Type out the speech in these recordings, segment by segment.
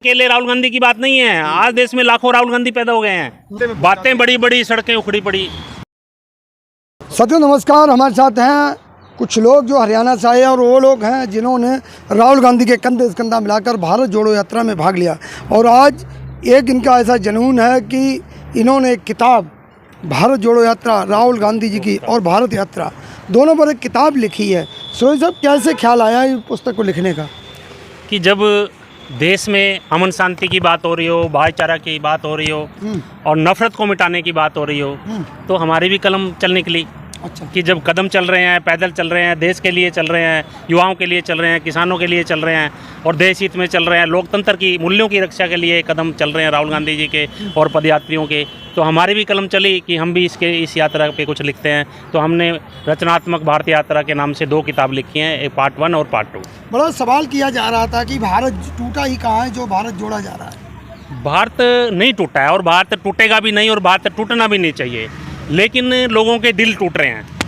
अकेले राहुल गांधी की बात नहीं है। आज देश में लाखों राहुल गांधी पैदा हो गए हैं। बातें बड़ी बड़ी, सड़कें उखड़ी पड़ी। साथियों नमस्कार, हमारे साथ हैं कुछ लोग जो हरियाणा से आए और वो लोग हैं जिन्होंने राहुल गांधी के कंधे से कंधा मिलाकर भारत जोड़ो यात्रा में भाग लिया। और आज एक इनका ऐसा जुनून है कि इन्होंने एक किताब भारत जोड़ो यात्रा राहुल गांधी जी की और भारत यात्रा दोनों पर एक किताब लिखी है। सोई साहब, कैसे ख्याल आया इस पुस्तक को लिखने का? कि जब देश में अमन शांति की बात हो रही हो, भाईचारा की बात हो रही हो और नफरत को मिटाने की बात हो रही हो, तो हमारी भी कलम चल निकली। अच्छा। कि जब कदम चल रहे हैं, पैदल चल रहे हैं, देश के लिए चल रहे हैं, युवाओं के लिए चल रहे हैं, किसानों के लिए चल रहे हैं और देश हित में चल रहे हैं, लोकतंत्र की मूल्यों की रक्षा के लिए कदम चल रहे हैं राहुल गांधी जी के और पदयात्रियों के, तो हमारी भी कलम चली कि हम भी इस यात्रा पे कुछ लिखते हैं। तो हमने रचनात्मक भारत यात्रा के नाम से 2 किताब लिखी हैं, एक पार्ट 1 और पार्ट 2। बड़ा सवाल किया जा रहा था कि भारत टूटा ही कहाँ है जो भारत जोड़ा जा रहा है। भारत नहीं टूटा है और भारत टूटेगा भी नहीं और भारत टूटना भी नहीं चाहिए, लेकिन लोगों के दिल टूट रहे हैं।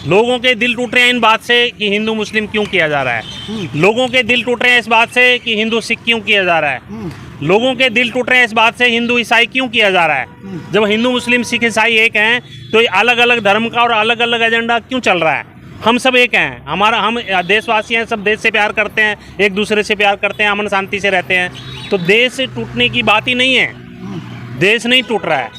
लोगों के दिल टूट रहे हैं इन बात से कि हिंदू मुस्लिम क्यों किया जा रहा है। लोगों के दिल टूट रहे हैं इस बात से कि हिंदू सिख क्यों किया जा रहा है। लोगों के दिल टूट रहे हैं इस बात से हिंदू ईसाई क्यों किया जा रहा है। जब हिंदू मुस्लिम सिख ईसाई एक हैं तो ये अलग अलग धर्म का और अलग अलग एजेंडा क्यों चल रहा है। हम सब एक हैं, हम देशवासी हैं, सब देश से प्यार करते हैं, एक दूसरे से प्यार करते हैं, अमन शांति से रहते हैं। तो देश टूटने की बात ही नहीं है। देश नहीं टूट रहा है,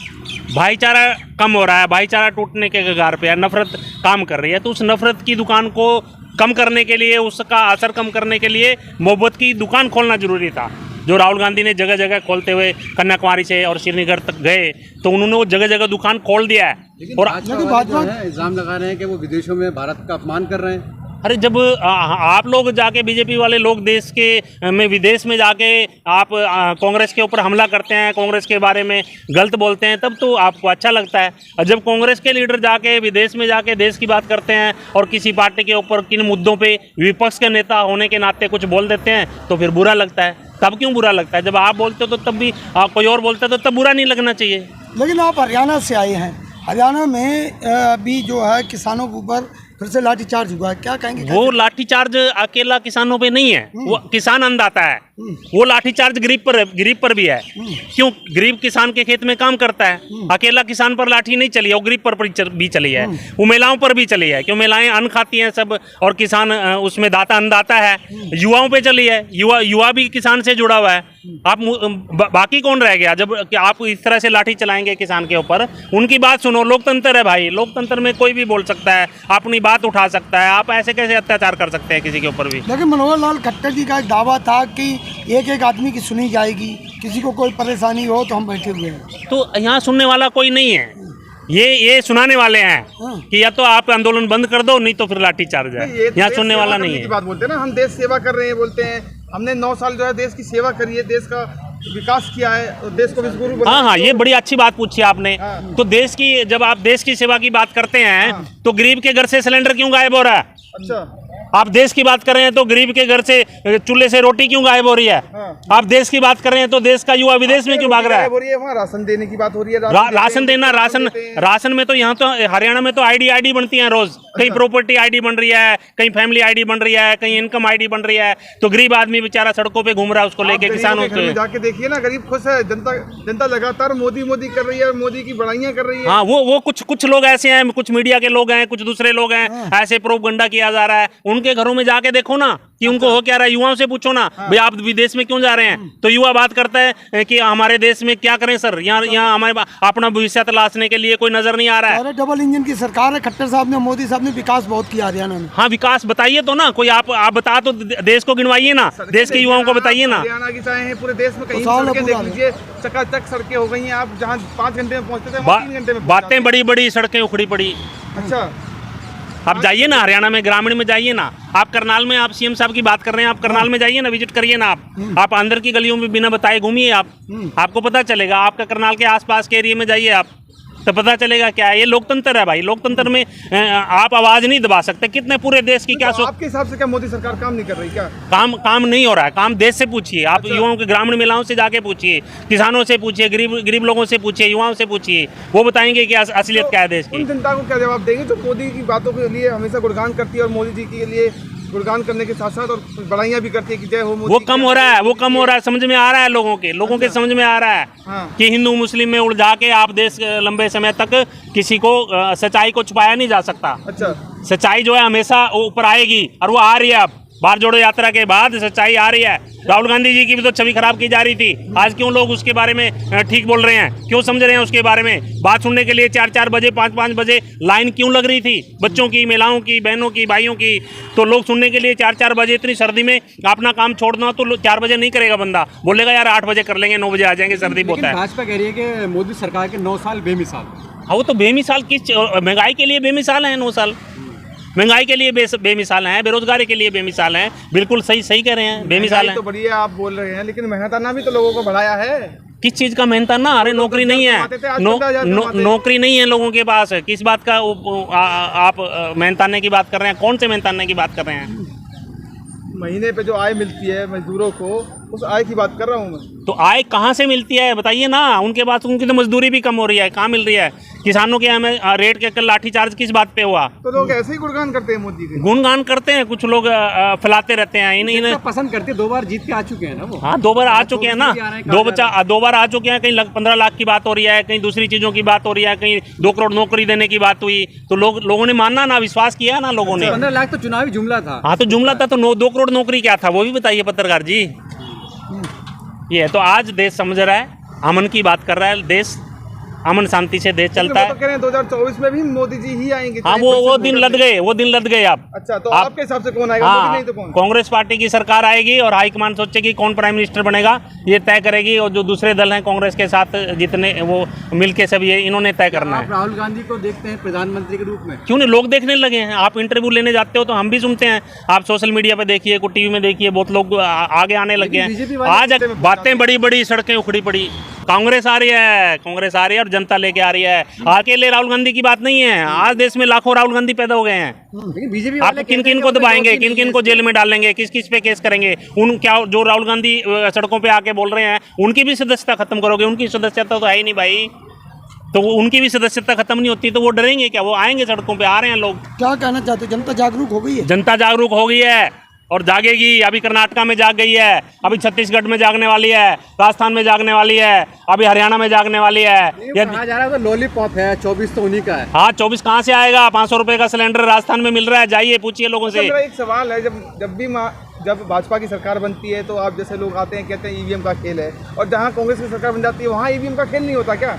भाईचारा कम हो रहा है, भाईचारा टूटने के कगार पे है, नफरत काम कर रही है। तो उस नफरत की दुकान को कम करने के लिए, उसका असर कम करने के लिए मोहब्बत की दुकान खोलना जरूरी था, जो राहुल गांधी ने जगह जगह खोलते हुए कन्याकुमारी से और श्रीनगर तक गए तो उन्होंने वो जगह जगह दुकान खोल दिया है। और इल्जाम लगा रहे हैं कि वो विदेशों में भारत का अपमान कर रहे हैं। अरे जब आप लोग जाके बीजेपी वाले लोग देश के में विदेश में जाके आप कांग्रेस के ऊपर हमला करते हैं, कांग्रेस के बारे में गलत बोलते हैं, तब तो आपको अच्छा लगता है। और जब कांग्रेस के लीडर जाके विदेश में जाके देश की बात करते हैं और किसी पार्टी के ऊपर किन मुद्दों पे विपक्ष के नेता होने के नाते कुछ बोल देते हैं तो फिर बुरा लगता है। तब क्यों बुरा लगता है? जब आप बोलते हो तो तब भी कोई और बोलता है तो तब बुरा नहीं लगना चाहिए। लेकिन आप हरियाणा से आए हैं, हरियाणा में अभी जो है किसानों के ऊपर फिर से लाठीचार्ज हुआ है, क्या कहेंगे? वो लाठीचार्ज अकेला किसानों पे नहीं है, वो किसान अन्नदाता है। वो लाठीचार्ज गरीब पर भी है। क्यों? गरीब किसान के खेत में काम करता है, अकेला किसान पर लाठी नहीं चली है, वो गरीब पर भी चली है, वो महिलाओं पर भी चली है। क्यों? महिलाएं अन्न खाती हैं सब और किसान उसमें अन्नदाता है। युवाओं पे चली है, युवा भी किसान से जुड़ा हुआ है। आप बाकी कौन रह गया जब कि आप इस तरह से लाठी चलाएंगे किसान के ऊपर? उनकी बात सुनो, लोकतंत्र है भाई, लोकतंत्र में कोई भी बोल सकता है, अपनी बात उठा सकता है। आप ऐसे कैसे अत्याचार कर सकते हैं किसी के ऊपर भी? लेकिन मनोहर लाल खट्टर जी का एक दावा था कि एक एक आदमी की सुनी जाएगी, किसी को कोई परेशानी हो तो हम बैठे हुए हैं। तो यहाँ सुनने वाला कोई नहीं है, ये सुनाने वाले हैं कि या तो आप आंदोलन बंद कर दो, नहीं तो फिर लाठीचार्ज है। यहाँ सुनने वाला नहीं है। बात बोलते हैं ना, हम देश सेवा कर रहे हैं, बोलते हैं हमने 9 साल जो है देश की सेवा करी है, देश का विकास किया है और देश को विश्वगुरु बनाया। हाँ, ये बड़ी अच्छी बात पूछी आपने। तो देश की, जब आप देश की सेवा की बात करते हैं तो गरीब के घर से सिलेंडर क्यों गायब हो रहा है? अच्छा, आप देश की बात कर रहे हैं तो गरीब के घर से चूल्हे से रोटी क्यों गायब हो रही है? आप देश की बात कर रहे हैं तो देश का युवा विदेश में क्यों भाग रहा है? वहाँ राशन देने की बात हो रही है। राशन देना, राशन में तो यहाँ तो हरियाणा में तो आईडी बनती है रोज। कहीं प्रॉपर्टी आईडी बन रही है, कहीं फैमिली आईडी बन रही है, कहीं इनकम आईडी बन रही है। तो गरीब आदमी बेचारा सड़कों पे घूम रहा है, उसको लेके किसानों को जाके देखिए ना, गरीब खुश है। जनता लगातार मोदी कर रही है, मोदी की बड़ाइयां कर रही है। हाँ, वो कुछ लोग ऐसे हैं, कुछ मीडिया के लोग हैं, कुछ दूसरे लोग हैं, ऐसे प्रोपगंडा किया जा रहा है। उनके घरों में जाके देखो ना कि उनको हो क्या रहा है। युवाओं से पूछो ना, भाई आप विदेश में क्यों जा रहे हैं? तो युवा बात करता है कि हमारे देश में क्या करें सर, यहाँ हमारे अपना भविष्य तलाशने के लिए कोई नजर नहीं आ रहा है। अरे डबल इंजन की सरकार है, खट्टर साहब ने, मोदी साहब ने विकास बहुत किया हरियाणा में। हाँ, विकास बताइए तो ना, कोई आप बता तो देश को गिनवाइए ना, देश के युवाओं को बताइए ना। हरियाणा की चाहे पूरे देश में कहीं सड़कें देख लीजिए, चकाचक सड़कें हो गई हैं। आप जहाँ 5 घंटे में पहुँचते थे 3 घंटे में। बातें बड़ी बड़ी, सड़कें उखड़ी पड़ी। अच्छा, आप जाइए ना हरियाणा में, ग्रामीण में जाइए ना। आप करनाल में, आप सीएम साहब की बात कर रहे हैं, आप करनाल में जाइए ना, विजिट करिए ना। आप अंदर की गलियों में बिना बताए घूमिए, आपको पता चलेगा। आपका करनाल के आसपास के एरिया में जाइए आप, तो पता चलेगा क्या है। ये लोकतंत्र है भाई, लोकतंत्र में आप आवाज नहीं दबा सकते। कितने पूरे देश की क्या आपके हिसाब से क्या मोदी सरकार काम नहीं कर रही? क्या काम नहीं हो रहा है? काम देश से पूछिए आप। युवाओं के, ग्रामीण महिलाओं से जाके पूछिए, किसानों से पूछिए, गरीब लोगों से पूछिए, युवाओं से पूछिए, वो बताएंगे कि असलियत क्या है देश की। जनता को क्या जवाब देंगे जो मोदी की बातों के लिए हमेशा गुणगान करती है और मोदी जी के लिए गुणगान करने के साथ साथ और बड़ाइयाँ भी करती है कि जय हो मोदी। वो कम हो रहा है, वो कम हो रहा है, समझ में आ रहा है लोगों के समझ में आ रहा है हाँ। कि हिंदू मुस्लिम में उलझा के आप देश लंबे समय तक किसी को सच्चाई को छुपाया नहीं जा सकता। अच्छा, सच्चाई जो है हमेशा ऊपर आएगी और वो आ रही है। अब भारत जोड़ो यात्रा के बाद सच्चाई आ रही है। राहुल गांधी जी की भी तो छवि खराब की जा रही थी, आज क्यों लोग उसके बारे में ठीक बोल रहे हैं, क्यों समझ रहे हैं उसके बारे में? बात सुनने के लिए 4-4 बजे 5-5 बजे लाइन क्यों लग रही थी, बच्चों की, महिलाओं की, बहनों की, भाइयों की? तो लोग सुनने के लिए 4-4 बजे, इतनी सर्दी में अपना काम छोड़ना तो 4 बजे नहीं करेगा बंदा, बोलेगा यार 8 बजे कर लेंगे, 9 बजे आ जाएंगे, सर्दी बहुत है। भाजपा कह रही है कि मोदी सरकार के 9 साल बेमिसाल। हाँ, वो तो बेमिसाल किस महंगाई के लिए बेमिसाल है 9 साल, महंगाई के लिए बेमिसाल हैं, बेरोजगारी के लिए बेमिसाल हैं। बिल्कुल सही कह रहे हैं, बेमिसाल हैं। तो बढ़िया आप बोल रहे हैं, लेकिन मेहनताना भी तो लोगों को बढ़ाया है। किस चीज का मेहनताना? अरे नौकरी नहीं है, नौकरी नहीं है लोगों के पास। किस बात का आप मेहनताने की बात कर रहे हैं? कौन से मेहनताने की बात कर रहे हैं? महीने पे जो आय मिलती है मजदूरों को, उस आय की बात कर रहा हूँ मैं। तो आय कहाँ से मिलती है बताइए ना? उनके पास, उनकी तो मजदूरी भी कम हो रही है, कहाँ मिल रही है? किसानों के हमें रेट के कल लाठीचार्ज किस बात पे हुआ? तो लोग ऐसे ही गुणगान करते हैं मोदी के। गुणगान करते हैं कुछ लोग, फैलाते रहते हैं। इन्हें पसंद करते, 2 बार जीत के आ चुके हैं ना वो। हाँ, 2 बार आ चुके हैं ना, 2 बार आ चुके हैं। कहीं 15 लाख की बात हो रही है, कहीं दूसरी चीजों की बात हो रही है, कहीं 2 करोड़ नौकरी देने की बात हुई। तो लोगों ने मानना ना, विश्वास किया ना लोगों ने। 15 लाख तो चुनावी जुमला था। हाँ, तो जुमला था, तो 2 करोड़ नौकरी क्या था वो भी बताइए पत्रकार जी। ये तो आज देश समझ रहा है, अमन की बात कर रहा है देश, अमन शांति से देश चलता है। तो कह रहे हैं 2024 में भी मोदी जी ही आएंगे। हाँ, वो दिन लद गए, वो दिन लद गए। आप अच्छा, तो आपके हिसाब से कौन आएगा? मोदी नहीं तो कौन? कांग्रेस पार्टी की सरकार आएगी और हाईकमान सोचेगी कौन प्राइम मिनिस्टर बनेगा, ये तय करेगी। और जो दूसरे दल हैं कांग्रेस के साथ जितने, वो मिलके सब ये इन्होंने तय करना है। राहुल गांधी को देखते हैं प्रधानमंत्री के रूप में? क्यों नहीं, लोग देखने लगे हैं। आप इंटरव्यू लेने जाते हो तो हम भी सुनते हैं, आप सोशल मीडिया पे देखिए, कोई टीवी में देखिए, बहुत लोग आगे आने लगे हैं। आज बातें बड़ी सड़कें उखड़ी पड़ी। कांग्रेस आ रही है और जनता लेके आ रही है। अकेले राहुल गांधी की बात नहीं है, आज देश में लाखों राहुल गांधी पैदा हो गए हैं। लेकिन बीजेपी आप किन को दबाएंगे, किन को जेल में डालेंगे, किस पे केस करेंगे? जो राहुल गांधी सड़कों पे आके बोल रहे हैं, उनकी भी सदस्यता खत्म करोगे? उनकी सदस्यता तो है ही नहीं भाई, तो उनकी भी सदस्यता खत्म नहीं होती तो वो डरेंगे क्या? वो आएंगे सड़कों पे, आ रहे हैं लोग। क्या कहना चाहते हो? जनता जागरूक हो गई है? जनता जागरूक हो गई है और जागेगी। अभी कर्नाटका में जाग गई है, अभी छत्तीसगढ़ में जागने वाली है, राजस्थान में जागने वाली है, अभी हरियाणा में जागने वाली है। कहा जा रहा है तो लॉलीपॉप है, 24 तो उन्हीं का है। हाँ, 24 कहाँ से आएगा? 500 रुपए का सिलेंडर राजस्थान में मिल रहा है, जाइए पूछिए लोगों से। मेरा एक सवाल है, जब भाजपा की सरकार बनती है तो आप जैसे लोग आते हैं, कहते हैं ईवीएम का खेल है, और जहाँ कांग्रेस की सरकार बन जाती है वहाँ ईवीएम का खेल नहीं होता क्या?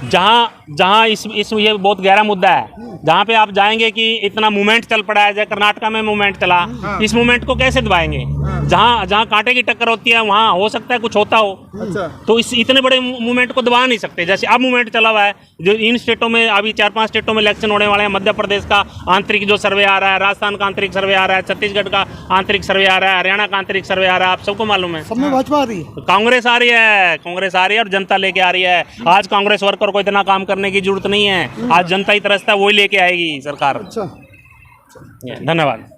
जहाँ इस ये बहुत गहरा मुद्दा है। जहाँ पे आप जाएंगे कि इतना मूवमेंट चल पड़ा है, जैसे कर्नाटका में मूवमेंट चला, इस मूवमेंट को कैसे दबाएंगे? जहाँ कांटे की टक्कर होती है वहाँ हो सकता है कुछ होता हो। अच्छा, तो इस इतने बड़े मूवमेंट को दबा नहीं सकते। जैसे अब मूवमेंट चला हुआ है, जो इन स्टेटों में अभी 4-5 स्टेटों में इलेक्शन होने वाले हैं। मध्य प्रदेश का आंतरिक जो सर्वे आ रहा है, राजस्थान का आंतरिक सर्वे आ रहा है, छत्तीसगढ़ का आंतरिक सर्वे आ रहा है, हरियाणा का आंतरिक सर्वे आ रहा है, आप सबको मालूम है। सब में भाजपा आ रही है, कांग्रेस आ रही है और जनता लेके आ रही है। आज कांग्रेस वर्कर को इतना काम करने की जरूरत नहीं है, आज जनता ही तरसता है, वही लेके आएगी सरकार। अच्छा, धन्यवाद।